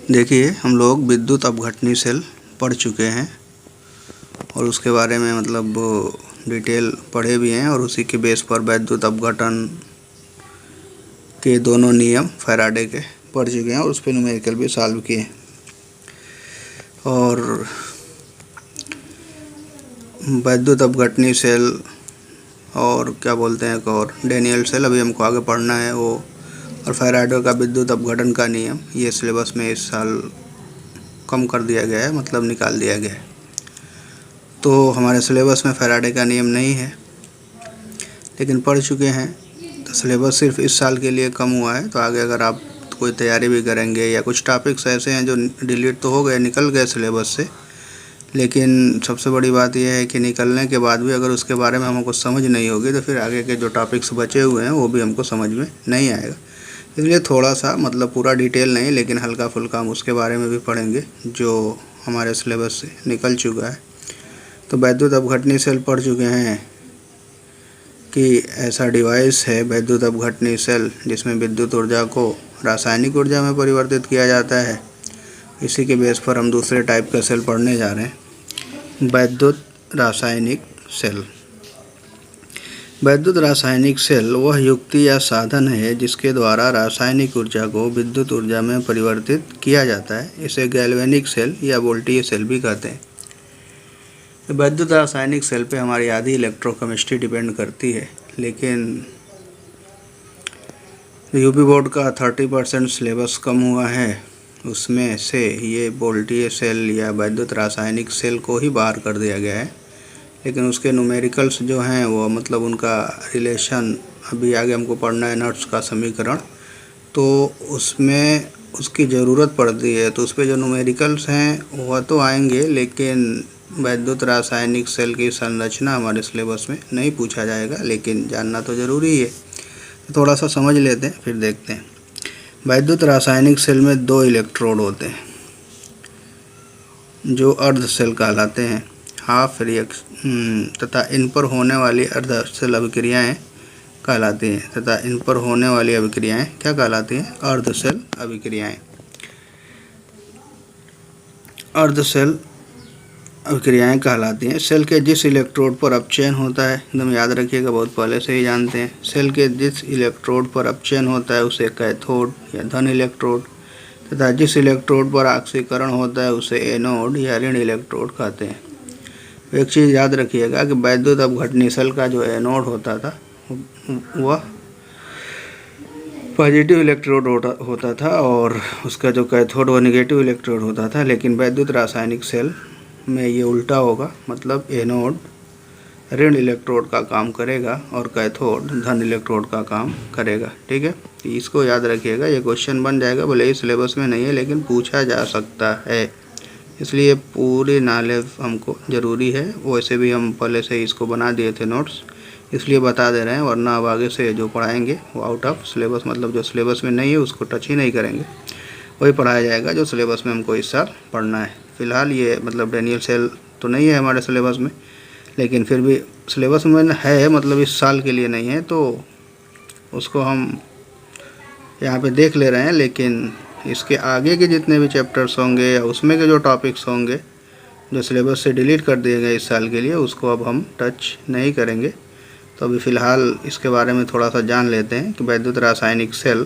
देखिए, हम लोग विद्युत अपघटनी सेल पढ़ चुके हैं और उसके बारे में मतलब डिटेल पढ़े भी हैं और उसी के बेस पर विद्युत अपघटन के दोनों नियम फैराडे के पढ़ चुके हैं और उस पर न्यूमेरिकल भी सॉल्व किए हैं। और विद्युत अपघटनी सेल और क्या बोलते हैं एक और डेनियल सेल अभी हमको आगे पढ़ना है वो, और फैराडे का विद्युत अपघटन का नियम ये सिलेबस में इस साल कम कर दिया गया है, मतलब निकाल दिया गया है। तो हमारे सिलेबस में फैराडे का नियम नहीं है, लेकिन पढ़ चुके हैं तो सिलेबस सिर्फ इस साल के लिए कम हुआ है। तो आगे अगर आप कोई तैयारी भी करेंगे या कुछ टॉपिक्स ऐसे हैं जो डिलीट तो हो गए, निकल गए सिलेबस से, लेकिन सबसे बड़ी बात यह है कि निकलने के बाद भी अगर उसके बारे में हमको समझ नहीं होगी तो फिर आगे के जो टॉपिक्स बचे हुए हैं वो भी हमको समझ में नहीं आएगा। इसलिए थोड़ा सा मतलब पूरा डिटेल नहीं, लेकिन हल्का फुल्का हम उसके बारे में भी पढ़ेंगे जो हमारे सिलेबस से निकल चुका है। तो विद्युत अपघटनी सेल पढ़ चुके हैं कि ऐसा डिवाइस है विद्युत अपघटनी सेल जिसमें विद्युत ऊर्जा को रासायनिक ऊर्जा में परिवर्तित किया जाता है। इसी के बेस पर हम दूसरे टाइप का सेल पढ़ने जा रहे हैं, विद्युत रासायनिक सेल। विद्युत रासायनिक सेल वह युक्ति या साधन है जिसके द्वारा रासायनिक ऊर्जा को विद्युत ऊर्जा में परिवर्तित किया जाता है। इसे गैल्वेनिक सेल या वोल्टेज सेल भी कहते हैं। विद्युत रासायनिक सेल पे हमारी आधी इलेक्ट्रोकेमिस्ट्री डिपेंड करती है, लेकिन यूपी बोर्ड का 30% सिलेबस कम हुआ है, उसमें से ये वोल्टेज सेल या विद्युत रासायनिक सेल को ही बाहर कर दिया गया है। लेकिन उसके न्यूमेरिकल्स जो हैं वो मतलब उनका रिलेशन अभी आगे हमको पढ़ना है, नट्स का समीकरण, तो उसमें उसकी ज़रूरत पड़ती है। तो उस पर जो न्यूमेरिकल्स हैं वह तो आएंगे, लेकिन विद्युत रासायनिक सेल की संरचना हमारे सिलेबस में नहीं पूछा जाएगा, लेकिन जानना तो ज़रूरी है। थोड़ा सा समझ लेते हैं फिर देखते हैं। विद्युत रासायनिक सेल में 2 इलेक्ट्रोड होते हैं जो अर्ध सेल कहलाते हैं, हाफ रिएक्शन, तथा इन पर होने वाली अर्ध सेल अभिक्रियाएँ कहलाती हैं, तथा इन पर होने वाली अभिक्रियाएँ क्या कहलाती हैं? अर्ध सेल अभिक्रियाएँ। अर्ध सेल अभिक्रियाएँ कहलाती हैं। सेल के जिस इलेक्ट्रोड पर अपचयन होता है, एकदम याद रखिएगा, बहुत पहले से ही जानते हैं, सेल के जिस इलेक्ट्रोड पर अपचयन होता है उसे कैथोड या धन इलेक्ट्रोड, तथा जिस इलेक्ट्रोड पर ऑक्सीकरण होता है उसे एनोड या ऋण इलेक्ट्रोड कहते हैं। एक चीज़ याद रखिएगा कि विद्युत अपघटनी सेल का जो एनोड होता था वह पॉजिटिव इलेक्ट्रोड होता था और उसका जो कैथोड वह नेगेटिव इलेक्ट्रोड होता था। लेकिन विद्युत रासायनिक सेल में ये उल्टा होगा, मतलब एनोड ऋण इलेक्ट्रोड का काम करेगा और कैथोड धन इलेक्ट्रोड का काम करेगा। ठीक है, इसको याद रखिएगा, ये क्वेश्चन बन जाएगा, भले ही सिलेबस में नहीं है लेकिन पूछा जा सकता है, इसलिए पूरी नॉलेज हमको ज़रूरी है। वैसे भी हम पहले से इसको बना दिए थे नोट्स, इसलिए बता दे रहे हैं, वरना अब आगे से जो पढ़ाएंगे वो आउट ऑफ सिलेबस, मतलब जो सिलेबस में नहीं है उसको टच ही नहीं करेंगे, वही पढ़ाया जाएगा जो सिलेबस में हमको इस साल पढ़ना है। फ़िलहाल ये मतलब डेनियल सेल तो नहीं है हमारे सिलेबस में, लेकिन फिर भी सिलेबस में है, मतलब इस साल के लिए नहीं है, तो उसको हम यहाँ पे देख ले रहे हैं। लेकिन इसके आगे के जितने भी चैप्टर्स होंगे या उसमें के जो टॉपिक्स होंगे जो सिलेबस से डिलीट कर दिए गए इस साल के लिए, उसको अब हम टच नहीं करेंगे। तो अभी फ़िलहाल इसके बारे में थोड़ा सा जान लेते हैं कि विद्युत रासायनिक सेल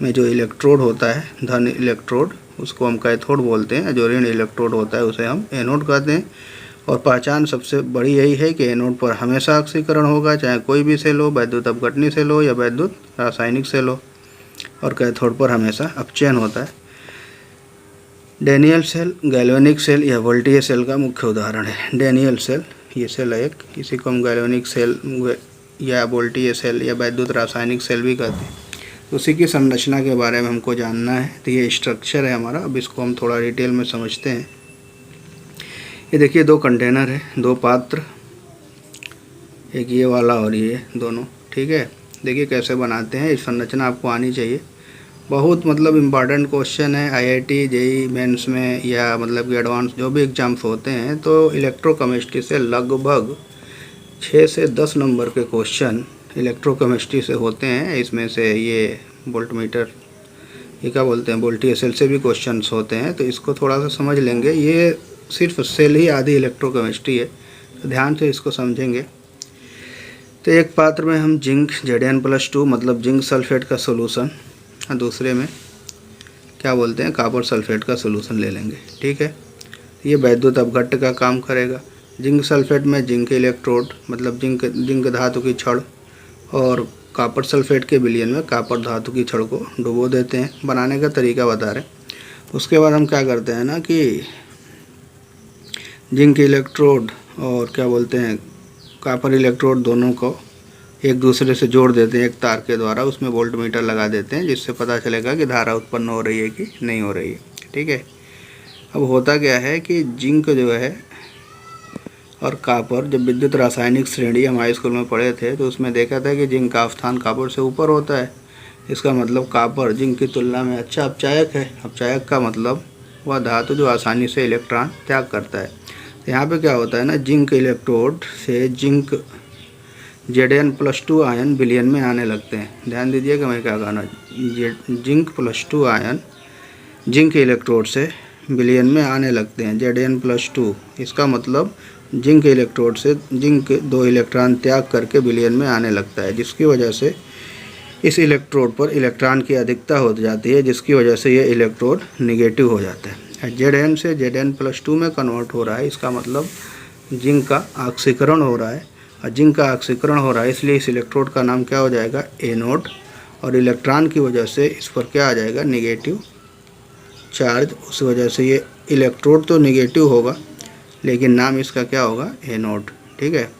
में जो इलेक्ट्रोड होता है धन इलेक्ट्रोड, उसको हम कैथोड बोलते हैं, जो ऋण इलेक्ट्रोड होता है उसे हम एनोड कहते हैं। और पहचान सबसे बड़ी यही है कि एनोड पर हमेशा ऑक्सीकरण होगा, चाहे कोई भी सेल हो, विद्युत अपघटनी सेल हो या विद्युत रासायनिक सेल हो, और कैथोड पर हमेशा अपचयन होता है। डेनियल सेल, गैल्वेनिक सेल या वोल्टेज सेल का मुख्य उदाहरण है। डेनियल सेल ये सेल है एक, इसी को हम गैल्वेनिक सेल या वोल्टेज सेल या विद्युत रासायनिक सेल भी कहते हैं। उसी की संरचना के बारे में हमको जानना है। तो ये स्ट्रक्चर है हमारा, अब इसको हम थोड़ा डिटेल में समझते हैं। ये देखिए 2 कंटेनर है, 2 पात्र, एक ये वाला और ये दोनों। ठीक है, देखिए कैसे बनाते हैं, इस संरचना आपको आनी चाहिए। बहुत मतलब इम्पॉर्टेंट क्वेश्चन है आईआईटी जेईई मेंस में या मतलब कि एडवांस जो भी एग्जाम्स होते हैं, तो इलेक्ट्रोकेमिस्ट्री से लगभग 6 से 10 नंबर के क्वेश्चन इलेक्ट्रोकेमिस्ट्री से होते हैं। इसमें से ये वोल्टमीटर ये क्या बोलते हैं, वोल्टी सेल से भी क्वेश्चंस होते हैं, तो इसको थोड़ा सा समझ लेंगे। ये सिर्फ सेल ही आधी इलेक्ट्रोकेमिस्ट्री है, तो ध्यान से इसको समझेंगे। तो एक पात्र में हम जिंक Zn+2 मतलब जिंक सल्फेट का सोल्यूशन, और दूसरे में क्या बोलते हैं, कॉपर सल्फेट का सोल्यूशन ले लेंगे। ठीक है, ये वैद्युत अपघट्ट का काम करेगा। जिंक सल्फेट में जिंक इलेक्ट्रोड मतलब जिंक धातु की छड़, और कॉपर सल्फेट के विलयन में कॉपर धातु की छड़ को डुबो देते हैं। बनाने का तरीका बता रहे हैं। उसके बाद हम क्या करते हैं ना कि जिंक इलेक्ट्रोड और क्या बोलते हैं कॉपर इलेक्ट्रोड दोनों को एक दूसरे से जोड़ देते हैं एक तार के द्वारा। उसमें वोल्ट मीटर लगा देते हैं, जिससे पता चलेगा कि धारा उत्पन्न हो रही है कि नहीं हो रही है। ठीक है, अब होता क्या है कि जिंक जो है और कॉपर, जब विद्युत रासायनिक श्रेणी हम हाई स्कूल में पढ़े थे तो उसमें देखा था कि जिंक का स्थान कॉपर से ऊपर होता है। इसका मतलब कॉपर जिंक की तुलना में अच्छा अपचायक है। अपचायक का मतलब वह धातु जो आसानी से इलेक्ट्रॉन त्याग करता है। तो यहाँ पे क्या होता है ना, जिंक इलेक्ट्रोड से जिंक Zn+2 आयन विलयन में आने लगते हैं। ध्यान दीजिएगा मैं क्या कहना, जिंक+2 आयन जिंक इलेक्ट्रोड से विलयन में आने लगते हैं Zn+2। इसका मतलब जिंक इलेक्ट्रोड से जिंक 2 इलेक्ट्रॉन त्याग करके विलयन में आने लगता है, जिसकी वजह से इस इलेक्ट्रोड पर इलेक्ट्रॉन की अधिकता हो जाती है, जिसकी वजह से ये इलेक्ट्रोड निगेटिव हो जाता है। Zn से Zn+2 में कन्वर्ट हो रहा है। इसका मतलब जिंक का ऑक्सीकरण हो रहा है, और जिंक का ऑक्सीकरण हो रहा है, इसलिए इस इलेक्ट्रोड का नाम क्या हो जाएगा, एनोड। और इलेक्ट्रॉन की वजह से इस पर क्या आ जाएगा, निगेटिव चार्ज। उस वजह से ये इलेक्ट्रोड तो निगेटिव होगा, लेकिन नाम इसका क्या होगा, एनोड। ठीक है,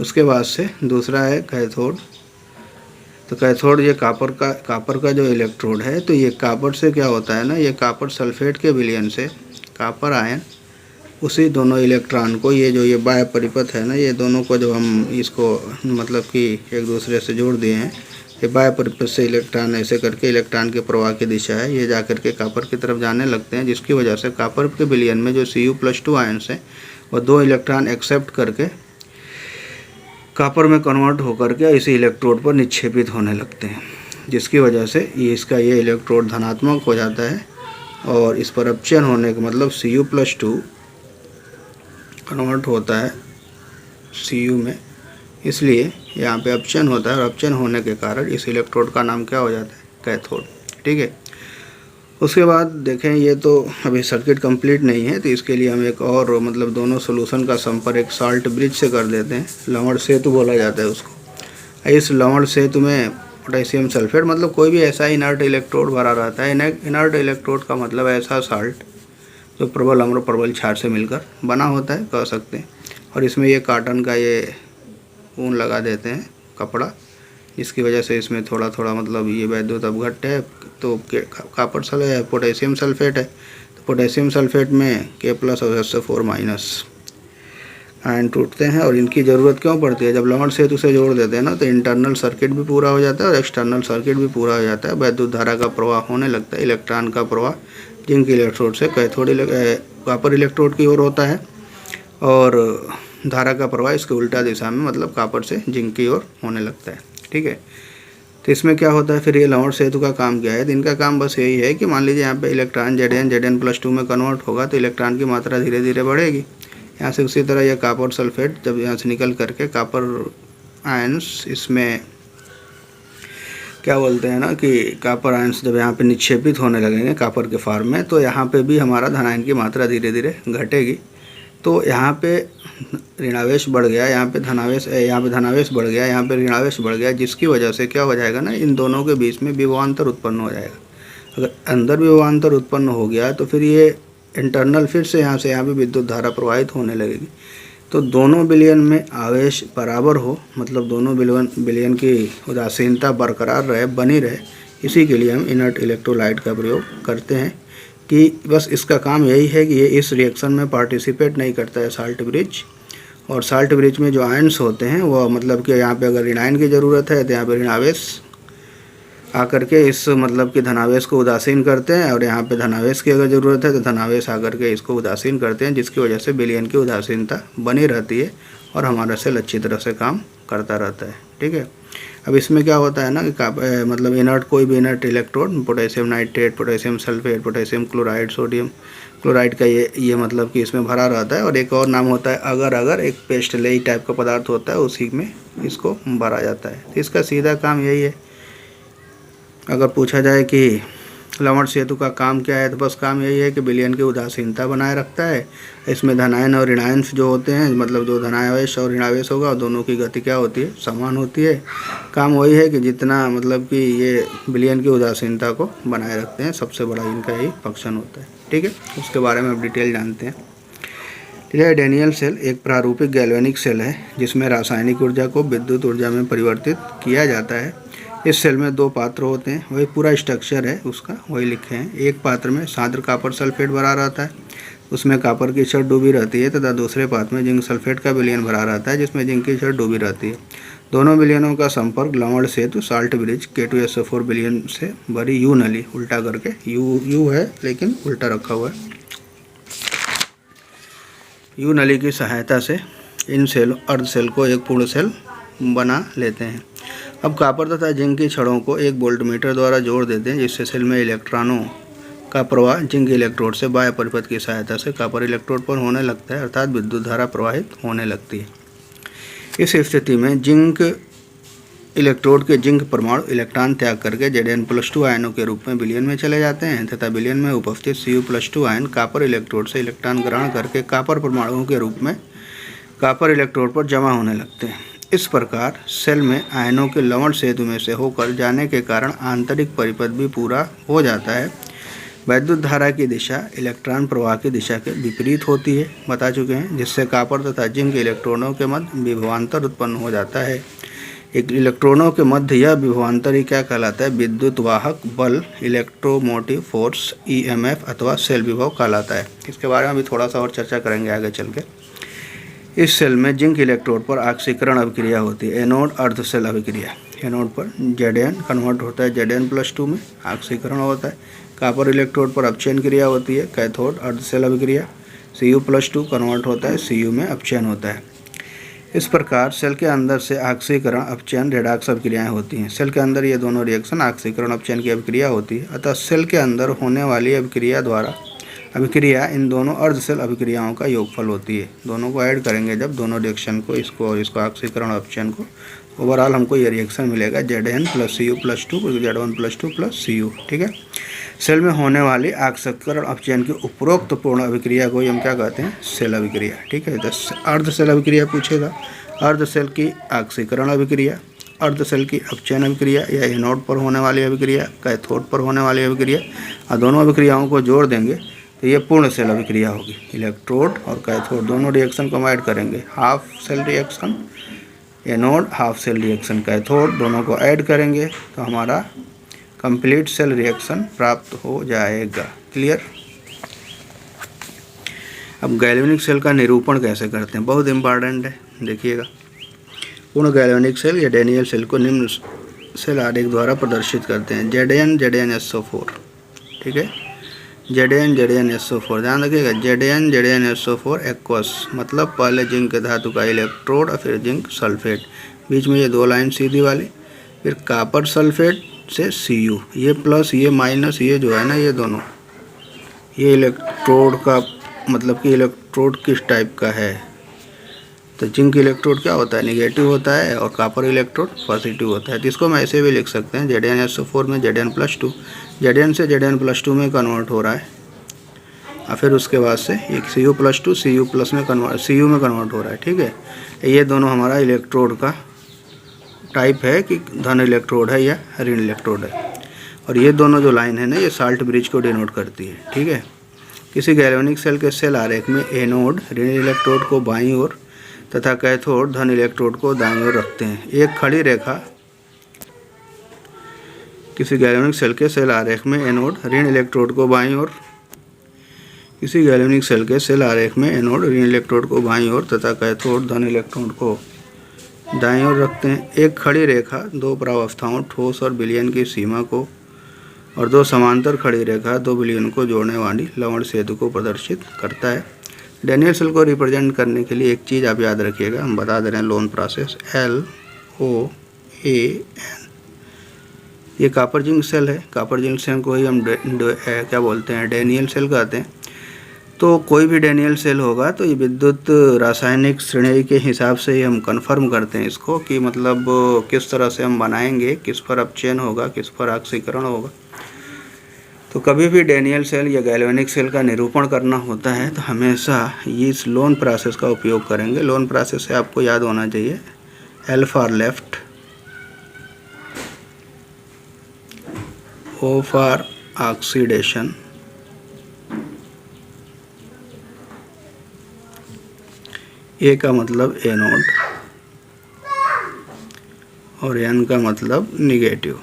उसके बाद से दूसरा है कैथोड। तो कैथोड ये कॉपर का जो इलेक्ट्रोड है, तो ये कॉपर से क्या होता है ना, ये कॉपर सल्फेट के विलयन से कॉपर आयन उसी दोनों इलेक्ट्रॉन को, ये बाह्य परिपथ है ना, ये दोनों को जो हम इसको मतलब कि एक दूसरे से जोड़ दिए हैं, ये बाह्य परिपथ से इलेक्ट्रॉन ऐसे करके इलेक्ट्रॉन के प्रवाह की दिशा है, ये जा करके कॉपर की तरफ जाने लगते हैं, जिसकी वजह से कॉपर के विलयन में जो Cu+2 आयन्स हैं वो 2 इलेक्ट्रॉन एक्सेप्ट करके कॉपर में कन्वर्ट होकर के इसी इलेक्ट्रोड पर निक्षेपित होने लगते हैं, जिसकी वजह से ये इलेक्ट्रोड धनात्मक हो जाता है, और इस पर अपचयन होने का मतलब Cu+2 कन्वर्ट होता है Cu में, इसलिए यहाँ पे अपचयन होता है, और अपचयन होने के कारण इस इलेक्ट्रोड का नाम क्या हो जाता है, कैथोड। ठीक है, उसके बाद देखें, ये तो अभी सर्किट कंप्लीट नहीं है, तो इसके लिए हम एक और मतलब दोनों सोल्यूशन का संपर्क एक साल्ट ब्रिज से कर देते हैं। लवण सेतु बोला जाता है उसको। इस लवण सेतु में पोटेशियम सल्फेट मतलब कोई भी ऐसा इनर्ट इलेक्ट्रोड भरा रहता है। इनर्ट इलेक्ट्रोड का मतलब ऐसा साल्ट जो प्रबल अम्ल प्रबल क्षार से मिलकर बना होता है, कह सकते हैं। और इसमें ये कॉटन का ये ऊन लगा देते हैं, कपड़ा, जिसकी वजह से इसमें थोड़ा थोड़ा मतलब ये वैद्युत अपघट्ट है। तो कॉपर पोटेशियम सल्फेट है, तो पोटेशियम सल्फेट में K+ और SO4- आयन टूटते हैं। और इनकी ज़रूरत क्यों पड़ती है, जब लवण सेतु से जोड़ देते हैं ना, तो इंटरनल सर्किट भी पूरा हो जाता है और एक्सटर्नल सर्किट भी पूरा हो जाता है। वैद्युत धारा का प्रवाह होने लगता है। इलेक्ट्रॉन का प्रवाह जिंक इलेक्ट्रोड से कैथोड कॉपर इलेक्ट्रोड की ओर होता है, और धारा का प्रवाह इसके उल्टा दिशा में मतलब कॉपर से जिंक की ओर होने लगता है। ठीक है, तो इसमें क्या होता है फिर, ये लवण सेतु का काम क्या है, तो इनका काम बस यही है कि मान लीजिए यहाँ पे इलेक्ट्रॉन Zn+2 में कन्वर्ट होगा, तो इलेक्ट्रॉन की मात्रा धीरे धीरे बढ़ेगी यहाँ से। उसी तरह यह कॉपर सल्फेट जब यहाँ से निकल करके कॉपर आयंस इसमें क्या बोलते हैं ना कि कॉपर आयंस जब यहाँ पे निक्षेपित होने लगेंगे कॉपर के फॉर्म में, तो यहाँ पे भी हमारा धनायन की मात्रा धीरे धीरे घटेगी। तो यहाँ पे ऋणावेश बढ़ गया, यहाँ पे धनावेश बढ़ गया, यहाँ पे ऋणावेश बढ़ गया, जिसकी वजह से क्या हो जाएगा ना, इन दोनों के बीच में विभवांतर उत्पन्न हो जाएगा। अगर अंदर विभवांतर उत्पन्न हो गया तो फिर ये इंटरनल फिर से यहाँ पे विद्युत धारा प्रवाहित होने लगेगी। तो दोनों विलयन में आवेश बराबर हो, मतलब दोनों विलयन की उदासीनता बरकरार रहे, बनी रहे, इसी के लिए हम इनर्ट इलेक्ट्रोलाइट का प्रयोग करते हैं। कि बस इसका काम यही है कि ये इस रिएक्शन में पार्टिसिपेट नहीं करता है साल्ट ब्रिज। और साल्ट ब्रिज में जो आयन्स होते हैं वो मतलब कि यहाँ पे अगर ऋणायन की ज़रूरत है तो यहाँ पे ऋणावेश आकर के इस मतलब कि धनावेश को उदासीन करते हैं, और यहाँ पे धनावेश की अगर ज़रूरत है तो धनावेश आकर के इसको उदासीन करते हैं, जिसकी वजह से विलयन की उदासीनता बनी रहती है और हमारा सेल अच्छी तरह से काम करता रहता है। ठीक है, अब इसमें क्या होता है ना कि मतलब इनर्ट कोई भी inert electrode, potassium nitrate, potassium sulphate, potassium chloride, sodium chloride का ये मतलब कि इसमें भरा रहता है। और एक और नाम होता है अगर एक पेस्टलेई टाइप का पदार्थ होता है, उसी में इसको भरा जाता है। तो इसका सीधा काम यही है। अगर पूछा जाए कि लवण सेतु का काम क्या है, तो बस काम यही है कि विलयन की उदासीनता बनाए रखता है। इसमें धनायन और ऋणायन जो होते हैं, मतलब जो धनावेश और ऋणावेश होगा, दोनों की गति क्या होती है, समान होती है। काम वही है कि जितना मतलब कि ये विलयन की उदासीनता को बनाए रखते हैं, सबसे बड़ा इनका यही फंक्शन होता है। ठीक है, उसके बारे में अब डिटेल जानते हैं। ठीक है, डैनियल सेल एक प्रारूपिक गैल्वेनिक सेल है जिसमें रासायनिक ऊर्जा को विद्युत ऊर्जा में परिवर्तित किया जाता है। इस सेल में 2 पात्र होते हैं, वही पूरा स्ट्रक्चर है उसका, वही लिखे हैं। एक पात्र में सांद्र कॉपर सल्फेट भरा रहता है, उसमें कॉपर की छड़ डूबी रहती है, तथा दूसरे पात्र में जिंक सल्फेट का विलयन भरा रहता है, जिसमें जिंक की छड़ डूबी रहती है। दोनों विलयनों का संपर्क लवण सेतु साल्ट ब्रिज K2SO4 विलयन से भरी यू नली, उल्टा करके यू है लेकिन उल्टा रखा हुआ है, यू नली की सहायता से इन सेल अर्ध सेल को एक पूर्ण सेल बना लेते हैं। अब कॉपर तथा जिंक की छड़ों को एक वोल्टमीटर द्वारा जोड़ देते हैं, जिससे सेल में इलेक्ट्रॉनों का प्रवाह जिंक इलेक्ट्रोड से बाह्य परिपथ की सहायता से कॉपर इलेक्ट्रोड पर होने लगता है, अर्थात विद्युत धारा प्रवाहित होने लगती है। इस स्थिति में जिंक इलेक्ट्रोड के जिंक परमाणु इलेक्ट्रॉन त्याग करके Zn+2 आयनों के रूप में विलयन में चले जाते हैं, तथा विलयन में उपस्थित Cu+2 आयन कॉपर इलेक्ट्रोड से इलेक्ट्रॉन ग्रहण करके कॉपर परमाणुओं के रूप में कॉपर इलेक्ट्रोड पर जमा होने लगते हैं। इस प्रकार सेल में आयनों के लवण सेतु में से होकर जाने के कारण आंतरिक परिपथ भी पूरा हो जाता है। वैद्युत धारा की दिशा इलेक्ट्रॉन प्रवाह की दिशा के विपरीत होती है, बता चुके हैं, जिससे कॉपर तथा जिंक इलेक्ट्रॉनों के मध्य विभवांतर उत्पन्न हो जाता है। एक इलेक्ट्रॉनों के मध्य यह विभवांतर ही क्या कहलाता है, विद्युत वाहक बल, इलेक्ट्रोमोटिव फोर्स, EMF अथवा सेल विभव कहलाता है। इसके बारे में अभी थोड़ा सा और चर्चा करेंगे आगे चल के। इस सेल में जिंक इलेक्ट्रोड पर ऑक्सीकरण अभिक्रिया होती है, एनोड अर्ध सेल अभिक्रिया। एनोड पर Zn कन्वर्ट होता है Zn+2 में, ऑक्सीकरण होता है। कॉपर इलेक्ट्रोड पर अपचयन क्रिया होती है, कैथोड अर्ध सेल अभिक्रिया। Cu+2 कन्वर्ट होता है Cu में, अपचयन होता है। इस प्रकार सेल के अंदर से ऑक्सीकरण अपचयन रेडॉक्स अभिक्रियाएँ होती हैं। सेल के अंदर ये दोनों रिएक्शन ऑक्सीकरण अपचयन की अभिक्रिया होती है, अतः सेल के अंदर होने वाली अभिक्रिया इन दोनों अर्ध सेल अभिक्रियाओं का योगफल होती है। दोनों को ऐड करेंगे जब, दोनों रिएक्शन को, इसको और इसको, ऑक्सीकरण अपचयन को, ओवरऑल हमको ये रिएक्शन मिलेगा Zn+Cu+2 Z1+2 Cu। ठीक है, सेल में होने वाली ऑक्सीकरण अपचयन की उपरोक्त पूर्ण अभिक्रिया को हम क्या कहते हैं, सेल अभिक्रिया। ठीक है, तो अर्ध सेल अभिक्रिया पूछेगा, अर्ध सेल की ऑक्सीकरण अभिक्रिया, अर्ध सेल की अपचयन अभिक्रिया या एनोड पर होने वाली अभिक्रिया, कैथोड पर होने वाली अभिक्रिया, और दोनों अभिक्रियाओं को जोड़ देंगे तो ये पूर्ण सेल अभिक्रिया होगी। इलेक्ट्रोड और कैथोड दोनों रिएक्शन को ऐड करेंगे, half cell reaction anode, half cell reaction cathode, दोनों को ऐड करेंगे तो हमारा कंप्लीट सेल रिएक्शन प्राप्त हो जाएगा। क्लियर। अब गैल्वेनिक सेल का निरूपण कैसे करते हैं, बहुत इंपॉर्टेंट है, देखिएगा। पूर्ण गैल्वेनिक सेल या डैनियल सेल को निम्न सेल आरेख द्वारा प्रदर्शित करते हैं। Zn/Zn/SO4। ठीक है, Zn/Zn/SO4 ध्यान रखिएगा, Zn/Zn/SO4 एक्वस, मतलब पहले जिंक धातु का इलेक्ट्रोड और फिर जिंक सल्फेट, बीच में ये 2 लाइन सीधी वाली, फिर कॉपर सल्फेट से Cu, ये प्लस ये माइनस, ये जो है ना, ये दोनों, ये इलेक्ट्रोड का मतलब कि इलेक्ट्रोड किस टाइप का है, तो जिंक इलेक्ट्रोड क्या होता है, निगेटिव होता है, और कॉपर इलेक्ट्रोड पॉजिटिव होता है। तो इसको हम ऐसे भी लिख सकते हैं, Zn/SO4 में Zn+2, Zn से Zn+2 में कन्वर्ट हो रहा है, और फिर उसके बाद से एक Cu+2 Cu+ में कन्वर्ट, Cu में कन्वर्ट हो रहा है। ठीक है, ये दोनों हमारा इलेक्ट्रोड का टाइप है कि धन इलेक्ट्रोड है या ऋण इलेक्ट्रोड है, और ये दोनों जो लाइन है ना, ये साल्ट ब्रिज को डिनोट करती है। ठीक है, किसी गैल्वेनिक सेल के सेल आरेख में एनोड ऋण इलेक्ट्रोड को बाईं ओर तथा कैथोड धन इलेक्ट्रोड को दाईं ओर रखते हैं। एक खड़ी रेखा किसी गैल्वेनिक सेल के सेल आरेख में एनोड ऋण इलेक्ट्रोड को बाईं ओर, किसी गैल्वेनिक सेल के सेल आरेख में एनोड ऋण इलेक्ट्रोड को बाईं ओर तथा कैथोड धन इलेक्ट्रोड को दाईं ओर रखते हैं। एक खड़ी रेखा 2 प्रावस्थाओं ठोस और विलयन की सीमा को, और 2 समांतर खड़ी रेखा 2 विलयन को जोड़ने वाली लवण सेतु को प्रदर्शित करता है। डैनियल सेल को रिप्रेजेंट करने के लिए एक चीज़ आप याद रखिएगा, हम बता दे रहे हैं, लोन प्रोसेस, LON ये कॉपर जिंक सेल है। कॉपर जिंक सेल को ही हम क्या बोलते हैं, डैनियल सेल कहते हैं। तो कोई भी डैनियल सेल होगा तो ये विद्युत रासायनिक श्रेणी के हिसाब से ही हम कन्फर्म करते हैं इसको कि मतलब किस तरह से हम बनाएंगे, किस पर अपचयन होगा, किस पर ऑक्सीकरण होगा। तो कभी भी डैनियल सेल या गैल्वेनिक सेल का निरूपण करना होता है तो हमेशा इस लोन प्रोसेस का उपयोग करेंगे। लोन प्रोसेस से आपको याद होना चाहिए, L for left, O for oxidation, A का मतलब एनोड और एन का मतलब निगेटिव।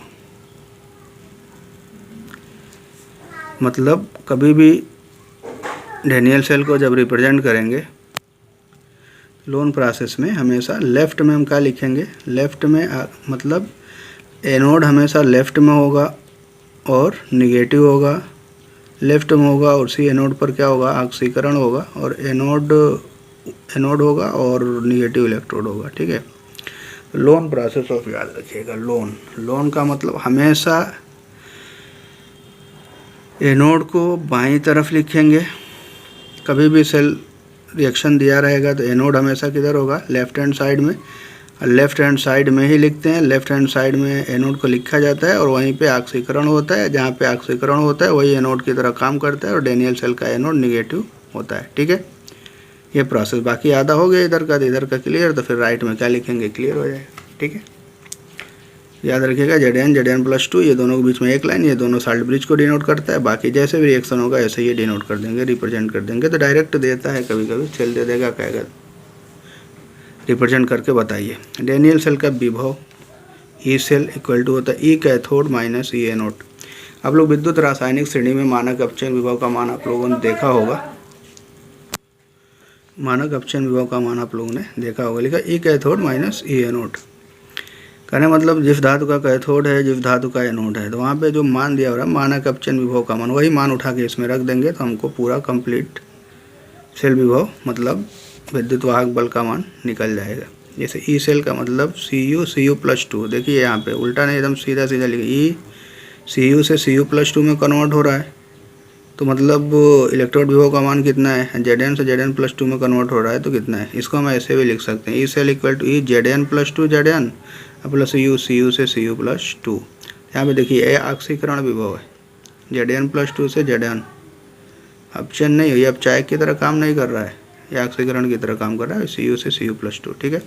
मतलब कभी भी डैनियल सेल को जब रिप्रेजेंट करेंगे लोन प्रोसेस में, हमेशा लेफ़्ट में हम क्या लिखेंगे, लेफ़्ट में मतलब एनोड हमेशा लेफ़्ट में होगा और निगेटिव होगा, लेफ़्ट में होगा और उसी एनोड पर क्या होगा, ऑक्सीकरण होगा और एनोड होगा और निगेटिव इलेक्ट्रोड होगा। ठीक है, लोन प्रोसेस ऑफ याद रखिएगा। लोन का मतलब हमेशा एनोड को बाईं तरफ लिखेंगे। कभी भी सेल रिएक्शन दिया रहेगा तो एनोड हमेशा किधर होगा, लेफ्ट हैंड साइड में। लेफ्ट हैंड साइड में ही लिखते हैं, लेफ्ट हैंड साइड में एनोड को लिखा जाता है और वहीं पे ऑक्सीकरण होता है। जहाँ पे ऑक्सीकरण होता है वही एनोड की तरह काम करता है और डैनियल सेल का एनोड निगेटिव होता है। ठीक है, ये प्रोसेस बाकी आधा हो गया इधर का, तो इधर का क्लियर, तो फिर राइट में क्या लिखेंगे, क्लियर हो जाएगा। ठीक है, याद रखिएगा Zn+2 ये दोनों के बीच में एक लाइन, ये दोनों साल्ट ब्रिज को डिनोट करता है। बाकी जैसे भी रिएक्शन होगा ऐसे ये डिनोट कर देंगे, रिप्रेजेंट कर देंगे। तो डायरेक्ट देता है, कभी कभी सेल दे देगा, कहेगा रिप्रेजेंट करके बताइए। डैनियल सेल का विभव ई सेल इक्वल टू होता है ई कैथोड माइनस ई एनोड। आप लोग विद्युत रासायनिक श्रेणी में मानक अपचयन विभव का मान आप लोगों ने देखा होगा, मानक अपचयन विभव का मान आप लोगों ने देखा होगा, लिखा ई कैथोड माइनस ई एनोड। कहने मतलब जिस धातु का कैथोड है, जिस धातु का एनोड है, तो वहाँ पे जो मान दिया हो रहा है मानक अपचयन विभव का मान, वही मान उठा के इसमें रख देंगे तो हमको पूरा कंप्लीट सेल विभव मतलब विद्युत वाहक बल का मान निकल जाएगा। जैसे ई सेल का मतलब Cu+2, देखिए यहाँ पे उल्टा नहीं, एकदम सीधा सीधा लिखिए, ई Cu से Cu+2 में कन्वर्ट हो रहा है तो मतलब इलेक्ट्रोड विभव का मान कितना है, Zn से Zn+2 में कन्वर्ट हो रहा है तो कितना है। इसको हम ऐसे भी लिख सकते हैं, E cell equal to E Zn+2 Zn plus Cu से Cu+2। यहाँ पे देखिए ये ऑक्सीकरण विभव है, Zn+2 से Zn। अपचयन नहीं हुई, अब चाय की तरह काम नहीं कर रहा है, ये ऑक्सीकरण की तरह काम कर रहा है, Cu से Cu+2। ठीक है,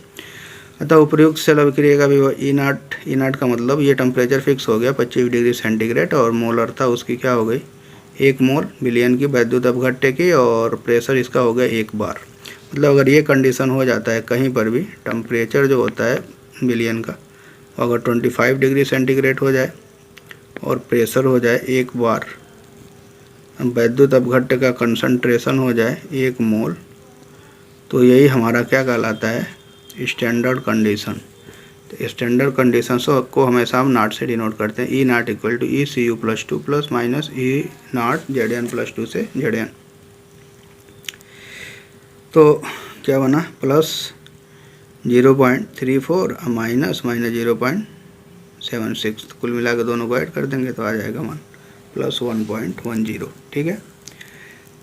अतः उपयुक्त सेल अभिक्रिया का विभव ई नाट का मतलब ये टेम्परेचर फिक्स हो गया 25 डिग्री सेंटीग्रेड और मोलरता उसकी क्या हो गई, 1 मोल मिलियन की वैद्युत अपघट्य की, और प्रेशर इसका हो गया 1 बार। मतलब अगर ये कंडीशन हो जाता है कहीं पर भी, टेम्परेचर जो होता है मिलियन का अगर 25 डिग्री सेंटीग्रेड हो जाए और प्रेशर हो जाए 1 बार, वैद्युत अपघट्य का कंसंट्रेशन हो जाए 1 मोल, तो यही हमारा क्या कहलाता है, स्टैंडर्ड कंडीशन। तो स्टैंडर्ड कंडीशन को हमेशा हम नाट से डिनोट करते हैं, E naught equal to E Cu+2 plus minus E naught Zn+2 से Zn। तो क्या बना, प्लस 0.34 और माइनस 0.76, तो कुल मिला के दोनों को ऐड कर देंगे तो आ जाएगा मान प्लस 1.10। ठीक है,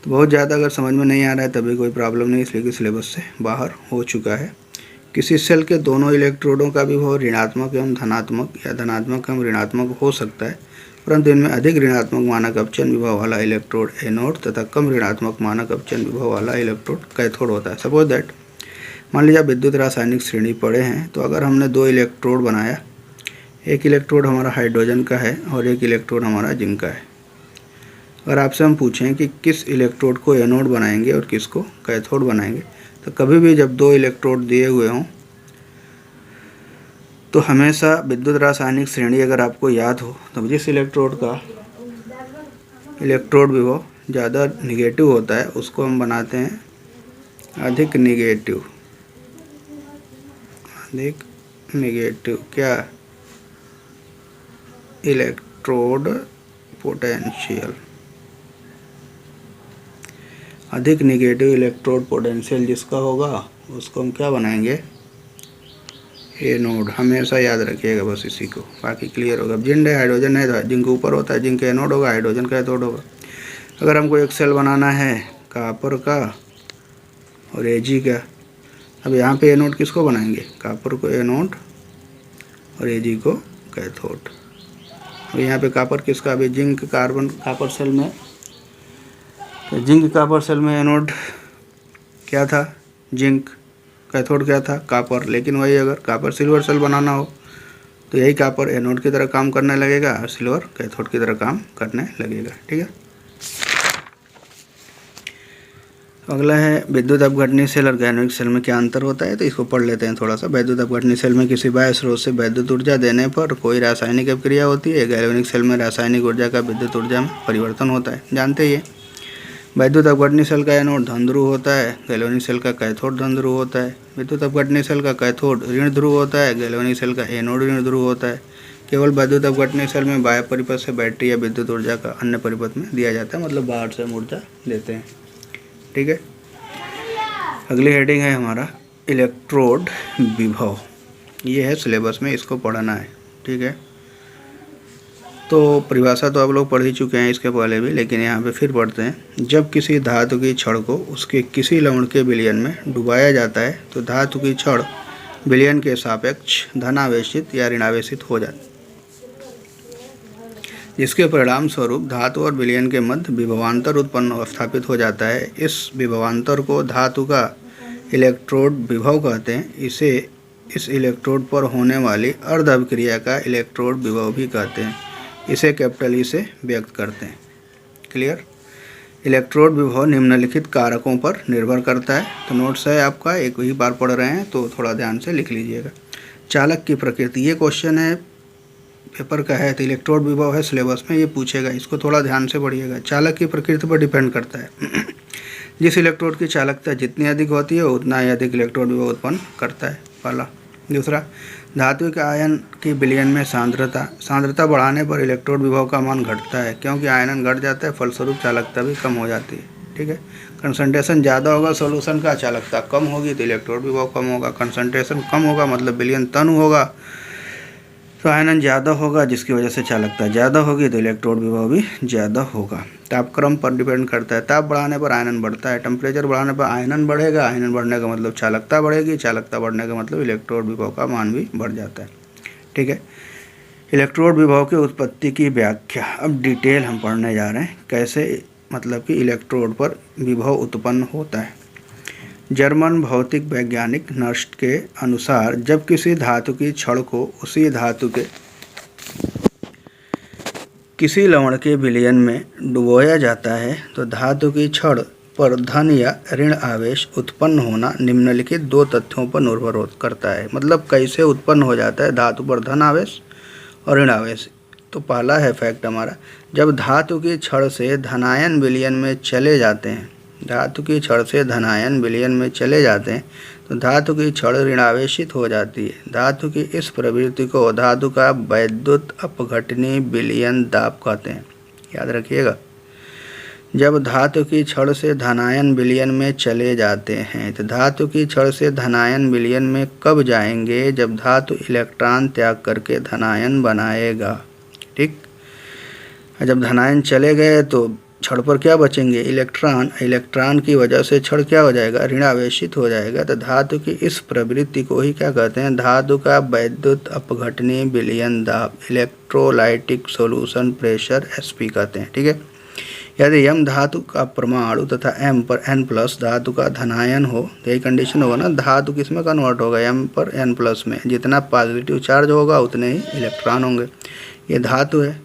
तो बहुत ज़्यादा अगर समझ में नहीं आ रहा है तभी कोई प्रॉब्लम नहीं, इसलिए कि सिलेबस से बाहर हो चुका है। किसी सेल के दोनों इलेक्ट्रोडों का विभव ऋणात्मक एवं धनात्मक या धनात्मक एवं ऋणात्मक हो सकता है, परंतु इनमें अधिक ऋणात्मक मानक अपचयन विभव वाला इलेक्ट्रोड एनोड तथा कम ऋणात्मक मानक अपचयन विभव वाला इलेक्ट्रोड कैथोड होता है। सपोज दैट, मान लीजिए आप विद्युत रासायनिक श्रेणी पढ़े हैं, तो अगर हमने 2 इलेक्ट्रोड बनाया, एक इलेक्ट्रोड हमारा हाइड्रोजन का है और एक इलेक्ट्रोड हमारा जिंक का है। अगर आपसे हम पूछें कि किस इलेक्ट्रोड को एनोड बनाएंगे और किसको कैथोड बनाएंगे, तो कभी भी जब 2 इलेक्ट्रोड दिए हुए हों तो हमेशा विद्युत रासायनिक श्रेणी अगर आपको याद हो तो जिस इलेक्ट्रोड का इलेक्ट्रोड विभव ज़्यादा निगेटिव होता है उसको हम बनाते हैं अधिक निगेटिव क्या, इलेक्ट्रोड पोटेंशियल। अधिक निगेटिव इलेक्ट्रोड पोटेंशियल जिसका होगा उसको हम क्या बनाएंगे, एनोड, हमेशा याद रखिएगा बस इसी को, बाकी क्लियर होगा। अब जिंक है, हाइड्रोजन है, जिंक ऊपर होता है, जिंक एनोड होगा, हाइड्रोजन कैथोड होगा। अगर हमको एक सेल बनाना है कॉपर का और Ag का, अब यहाँ पे एनोड किसको बनाएंगे, कॉपर को एनोड और Ag को कैथोड। अब यहाँ पे कॉपर किसका, अभी जिंक कार्बन कॉपर सेल में, तो जिंक कॉपर सेल में एनोड क्या था, जिंक, कैथोड क्या था, कॉपर। लेकिन वही अगर कॉपर सिल्वर सेल बनाना हो तो यही कॉपर एनोड की तरह काम करने लगेगा और सिल्वर कैथोड की तरह काम करने लगेगा। ठीक है। अगला है विद्युत अपघटनीय सेल और गैल्वेनिक सेल में क्या अंतर होता है, तो इसको पढ़ लेते हैं थोड़ा सा। विद्युत अपघटनीय सेल में किसी बाह्य स्रोत से विद्युत ऊर्जा देने पर कोई रासायनिक अभिक्रिया होती है। गैल्वेनिक सेल में रासायनिक ऊर्जा का विद्युत ऊर्जा में परिवर्तन होता है, जानते ही है। विद्युत अपघटनीय सेल का एनोड धन ध्रुव होता है, गैल्वेनिक सेल का कैथोड धन ध्रुव होता है। विद्युत अपघटनीय सेल का कैथोड ऋण ध्रुव होता है, गैल्वेनिक सेल का एनोड ऋण ध्रुव होता है। केवल विद्युत अपघटनीय सेल में बाह्य परिपथ से बैटरी या विद्युत ऊर्जा का अन्य परिपथ में दिया जाता है, मतलब बाहर से हम ऊर्जा देते हैं। ठीक है। अगली हेडिंग है हमारा इलेक्ट्रोड विभव, ये है सिलेबस में, इसको पढ़ना है। ठीक है। तो परिभाषा तो आप लोग पढ़ ही चुके हैं इसके पहले भी, लेकिन यहाँ पे फिर पढ़ते हैं। जब किसी धातु की छड़ को उसके किसी लवण के विलयन में डुबाया जाता है तो धातु की छड़ विलयन के सापेक्ष धनावेशित या ऋणावेशित हो जाती है, जिसके परिणाम स्वरूप धातु और विलयन के मध्य विभवांतर उत्पन्न स्थापित हो जाता है। इस विभवांतर को धातु का इलेक्ट्रोड विभव कहते हैं। इस इलेक्ट्रोड पर होने वाली अर्ध अभिक्रिया का इलेक्ट्रोड विभव भी कहते हैं। इसे कैपिटल ई से व्यक्त करते हैं। क्लियर। इलेक्ट्रोड विभव निम्नलिखित कारकों पर निर्भर करता है। तो नोट्स है आपका, एक ही बार पढ़ रहे हैं तो थोड़ा ध्यान से लिख लीजिएगा। चालक की प्रकृति, ये क्वेश्चन है पेपर का है, तो इलेक्ट्रोड विभव है सिलेबस में, ये पूछेगा, इसको थोड़ा ध्यान से पढ़िएगा। चालक की प्रकृति पर डिपेंड करता है। जिस इलेक्ट्रोड की चालकता जितनी अधिक होती है उतना ही अधिक इलेक्ट्रोड विभव उत्पन्न करता है, पहला। दूसरा, धातु के आयन की विलयन में सांद्रता बढ़ाने पर इलेक्ट्रोड विभव का मान घटता है, क्योंकि आयनन घट जाता है, फलस्वरूप चालकता भी कम हो जाती है। ठीक है। कंसंट्रेशन ज़्यादा होगा सॉल्यूशन का, चालकता कम होगी तो इलेक्ट्रोड विभव कम होगा। कंसंट्रेशन कम होगा मतलब विलयन तनु होगा तो आयनन ज़्यादा होगा, जिसकी वजह से चालकता ज़्यादा होगी तो इलेक्ट्रोड विभव भी ज़्यादा होगा। तापक्रम पर डिपेंड करता है, ताप बढ़ाने पर आयनन बढ़ता है, टेम्परेचर बढ़ाने पर आयनन बढ़ेगा, आयनन बढ़ने का मतलब चालकता बढ़ेगी, चालकता बढ़ने का मतलब इलेक्ट्रोड विभव का मान भी बढ़ जाता है। ठीक है। इलेक्ट्रोड विभव की उत्पत्ति की व्याख्या, अब डिटेल हम पढ़ने जा रहे हैं, कैसे मतलब कि इलेक्ट्रोड पर विभव उत्पन्न होता है। जर्मन भौतिक वैज्ञानिक नर्स्ट के अनुसार जब किसी धातु की छड़ को उसी धातु के किसी लवण के विलयन में डुबोया जाता है तो धातु की छड़ पर धन या ऋण आवेश उत्पन्न होना निम्नलिखित दो तथ्यों पर निर्भर करता है। मतलब कैसे उत्पन्न हो जाता है धातु पर धन आवेश और ऋण आवेश। तो पहला है फैक्ट हमारा, जब धातु की छड़ से धनायन विलयन में चले जाते हैं, धातु की छड़ से धनायन विलयन में चले जाते हैं तो धातु की छड़ ऋणावेशित हो जाती है। धातु की इस प्रवृत्ति को धातु का वैद्युत अपघटनीय विलयन दाब कहते हैं, याद रखिएगा। जब धातु की छड़ से धनायन विलयन में चले जाते हैं तो धातु की छड़ से धनायन विलयन में कब जाएंगे, जब धातु इलेक्ट्रॉन त्याग करके धनायन बनाएगा। ठीक। जब धनायन चले गए तो छड़ पर क्या बचेंगे, इलेक्ट्रॉन। इलेक्ट्रॉन की वजह से छड़ क्या हो जाएगा, ऋणावेशित हो जाएगा। तो धातु की इस प्रवृत्ति को ही क्या कहते हैं, धातु का वैद्युत अपघटनीय विलयन दाब, इलेक्ट्रोलाइटिक सॉल्यूशन प्रेशर SP कहते हैं। ठीक है। यदि M धातु का परमाणु तथा M पर N+ धातु का धनायन हो तो यही कंडीशन होगा ना, धातु किस में कन्वर्ट होगा, M पर N+ में। जितना पॉजिटिव चार्ज होगा उतने ही इलेक्ट्रॉन होंगे। ये धातु है,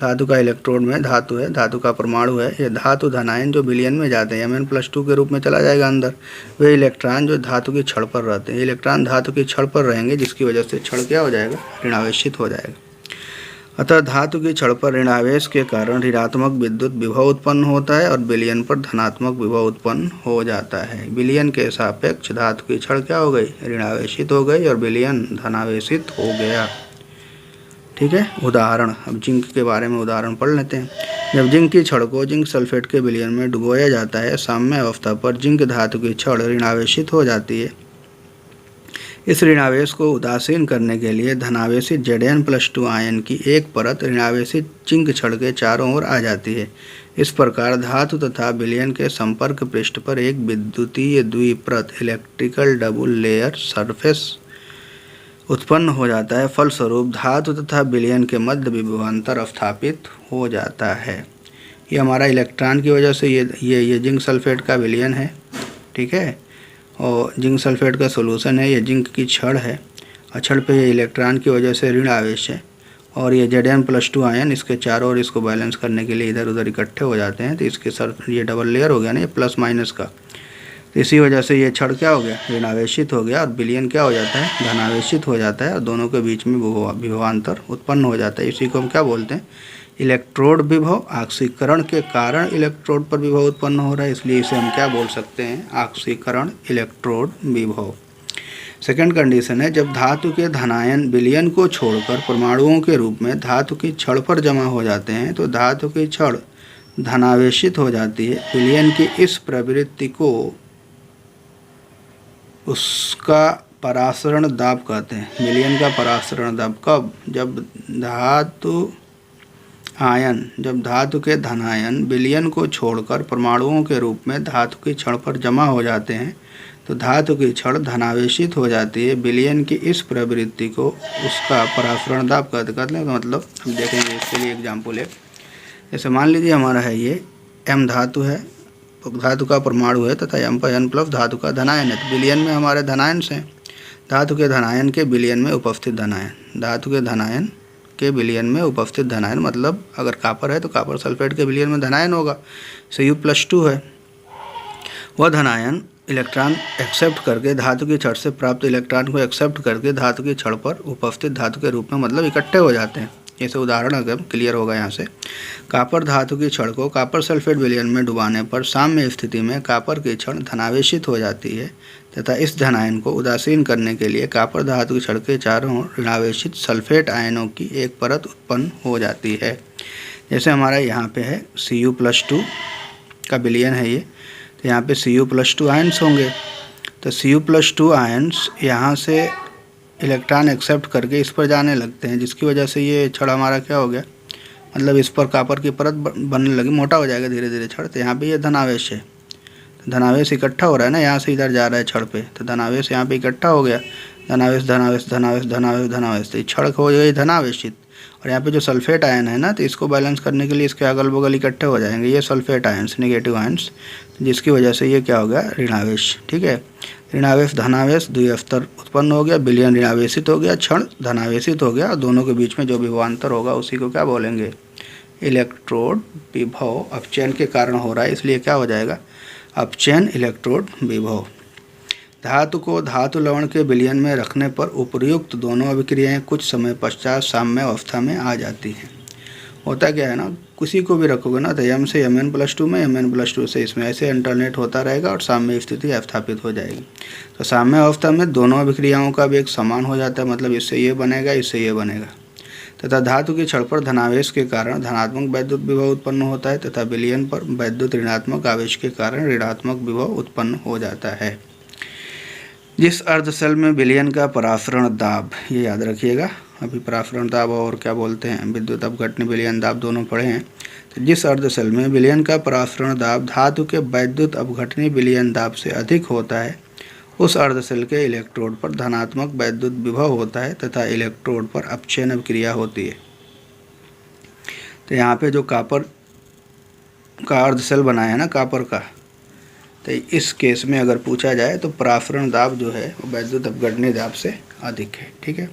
धातु का इलेक्ट्रोड में धातु है, धातु का परमाणु है। ये धातु धनायन जो विलयन में जाते हैं Mn+2 के रूप में चला जाएगा अंदर। वे इलेक्ट्रॉन जो धातु की छड़ पर रहते हैं, इलेक्ट्रॉन धातु की छड़ पर रहेंगे, जिसकी वजह से छड़ क्या हो जाएगा, ऋणावेशित हो जाएगा। अतः धातु की छड़ पर ऋणावेश के कारण ऋणात्मक विद्युत विभव उत्पन्न होता है और विलयन पर धनात्मक विभव उत्पन्न हो जाता है। विलयन के सापेक्ष धातु की छड़ क्या हो गई, ऋणावेशित हो गई और विलयन धनावेशित हो गया। ठीक है। उदाहरण, अब जिंक के बारे में उदाहरण पढ़ लेते हैं। जब जिंक की छड़ को जिंक सल्फेट के विलयन में डुबोया जाता है, साम्य अवस्था पर जिंक धातु की छड़ ऋणावेशित हो जाती है। इस ऋणावेश को उदासीन करने के लिए धनावेशित Zn+2 आयन की एक परत ऋणावेशित जिंक छड़ के चारों ओर आ जाती है। इस प्रकार धातु तथा विलयन के संपर्क पृष्ठ पर एक विद्युतीय द्विपरत इलेक्ट्रिकल डबल लेयर सरफेस उत्पन्न हो जाता है। फलस्वरूप धातु तथा विलयन के मध्य विभवांतर स्थापित हो जाता है। ये हमारा इलेक्ट्रॉन की वजह से ये जिंक सल्फेट का विलयन है, ठीक है, और जिंक सल्फेट का सोल्यूशन है। ये जिंक की छड़ है और छड़ पे ये इलेक्ट्रॉन की वजह से ऋण आवेश है और ये Zn+2 आयन इसके चारों ओर इसको बैलेंस करने के लिए इधर उधर इकट्ठे हो जाते हैं। तो इसके सर ये डबल लेयर हो गया ना, ये प्लस माइनस का, तो इसी वजह से ये छड़ क्या हो गया, ऋण आवेशित हो गया और विलयन क्या हो जाता है, धनावेशित हो जाता है और दोनों के बीच में विभवांतर उत्पन्न हो जाता है। इसी को हम क्या बोलते हैं, इलेक्ट्रोड विभव। आक्सीकरण के कारण इलेक्ट्रोड पर विभव उत्पन्न हो रहा है, इसलिए इसे हम क्या बोल सकते हैं, आक्सीकरण इलेक्ट्रोड विभव। सेकंड कंडीशन है, जब धातु के धनायन विलयन को छोड़कर परमाणुओं के रूप में धातु की छड़ पर जमा हो जाते हैं तो धातु की छड़ धनावेशित हो जाती है। विलयन की इस प्रवृत्ति को उसका परासरण दाब कहते हैं। विलयन का परासरण दाब कब, जब धातु के धनायन विलयन को छोड़कर परमाणुओं के रूप में धातु की छड़ पर जमा हो जाते हैं तो धातु की छड़ धनावेशित हो जाती है। विलयन की इस प्रवृत्ति को उसका परासरण दाब कहते हैं। मतलब हम देखेंगे इसके लिए एग्जाम्पल है। जैसे मान लीजिए हमारा है ये M धातु है, धातु का परमाणु है तथा M पर N+ धातु का धनायन है। तो विलयन में हमारे धनायन हैं, धातु के धनायन के विलयन में उपस्थित धनायन, धातु के धनायन के विलयन में उपस्थित धनायन, मतलब अगर कॉपर है तो कॉपर सल्फेट के विलयन में धनायन होगा, Cu+2 है। वह धनायन इलेक्ट्रॉन एक्सेप्ट करके धातु की छड़ से प्राप्त इलेक्ट्रॉन को एक्सेप्ट करके धातु की छड़ पर उपस्थित धातु के रूप में मतलब इकट्ठे हो जाते हैं। जैसे उदाहरण अगर क्लियर होगा यहाँ से, कॉपर धातु की छड़ को कॉपर सल्फेट विलयन में डुबाने पर साम्य स्थिति में कॉपर की छड़ धनावेशित हो जाती है तथा इस धनायन को उदासीन करने के लिए कॉपर धातु की छड़ के चारों ओर ऋणावेशित सल्फेट आयनों की एक परत उत्पन्न हो जाती है। जैसे हमारा यहाँ पे है Cu+2 का विलयन है ये, तो यहाँ पे Cu+2 आयन्स होंगे। तो Cu+2 आयन्स यहाँ से इलेक्ट्रॉन एक्सेप्ट करके इस पर जाने लगते हैं, जिसकी वजह से ये छड़ हमारा क्या हो गया, मतलब इस पर कॉपर की परत बनने लगी, मोटा हो जाएगा धीरे धीरे छड़। तो यहाँ पे ये धनावेश है, तो धनावेश इकट्ठा हो रहा है ना, यहाँ से इधर जा रहा है छड़ पे, तो धनावेश यहाँ पे इकट्ठा हो गया, धनावेश धनावेश धनावेश धनावेश धनावेश, तो छड़ हो गई धनावेशित। और यहाँ पे जो सल्फेट आयन है ना, तो इसको बैलेंस करने के लिए इसके अगल बगल इकट्ठे हो जाएंगे ये सल्फेट आयन्स, नेगेटिव आयन्स, जिसकी वजह से ये क्या हो गया, ऋणावेश। ठीक है, ऋणावेश धनावेश द्विस्तर उत्पन्न हो गया, विलयन ऋणावेशित हो गया, क्षण धनावेशित हो गया और दोनों के बीच में जो विभवांतर होगा उसी को क्या बोलेंगे, इलेक्ट्रोड विभव। अपचयन के कारण हो रहा है इसलिए क्या हो जाएगा, अपचयन इलेक्ट्रोड विभव। धातु को धातु लवण के विलयन में रखने पर उपर्युक्त दोनों अभिक्रियाएं कुछ समय पश्चात साम्य अवस्था में आ जाती हैं। होता क्या है ना, किसी को भी रखोगे ना तो M से Mn+2 में, Mn+2 से इसमें, ऐसे अल्टरनेट होता रहेगा और साम्य स्थिति स्थापित हो जाएगी। तो साम्य अवस्था में दोनों अभिक्रियाओं का वेग समान हो जाता है, मतलब इससे ये बनेगा, इससे ये बनेगा। तथा धातु की छड़ पर धनावेश के कारण धनात्मक वैद्युत विभव उत्पन्न होता है तथा विलयन पर वैद्युत ऋणात्मक आवेश के कारण ऋणात्मक विभव उत्पन्न हो जाता है। जिस अर्धशेल में विलयन का परासरण दाब, ये याद रखिएगा, अभी परासरण दाब और क्या बोलते हैं विद्युत अपघटनी विलयन दाब दोनों पढ़े हैं। तो जिस अर्धशेल में विलयन का परासरण दाब धातु के वैद्युत अपघटनी विलयन दाब से अधिक होता है उस अर्धशेल के इलेक्ट्रोड पर धनात्मक वैद्युत विभव होता है तथा इलेक्ट्रोड पर अपचयन अभिक्रिया होती है। तो यहाँ पे जो कॉपर का अर्धशेल बनाया है ना कॉपर का, तो इस केस में अगर पूछा जाए तो परासरण दाब जो है वो वैद्युत अपघटनी दाब से अधिक है। ठीक है,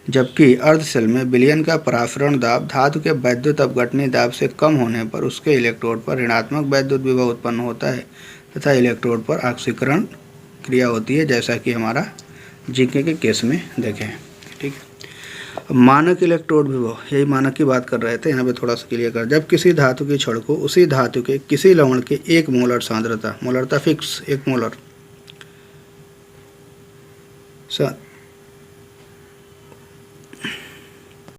जबकि अर्धशेल में विलयन का परासरण दाब धातु के वैद्युत अपघटनी दाब से कम होने पर उसके इलेक्ट्रोड पर ऋणात्मक वैद्युत विभव उत्पन्न होता है तथा इलेक्ट्रोड पर ऑक्सीकरण क्रिया होती है, जैसा कि हमारा जिंक के केस में देखें। ठीक है, मानक इलेक्ट्रोड विभव, यही मानक की बात कर रहे थे, यहाँ पे थोड़ा सा क्लियर कर। जब किसी धातु की छड़ को उसी धातु के किसी लवण के 1 मोलर सांद्रता, मोलरता फिक्स 1 मोलर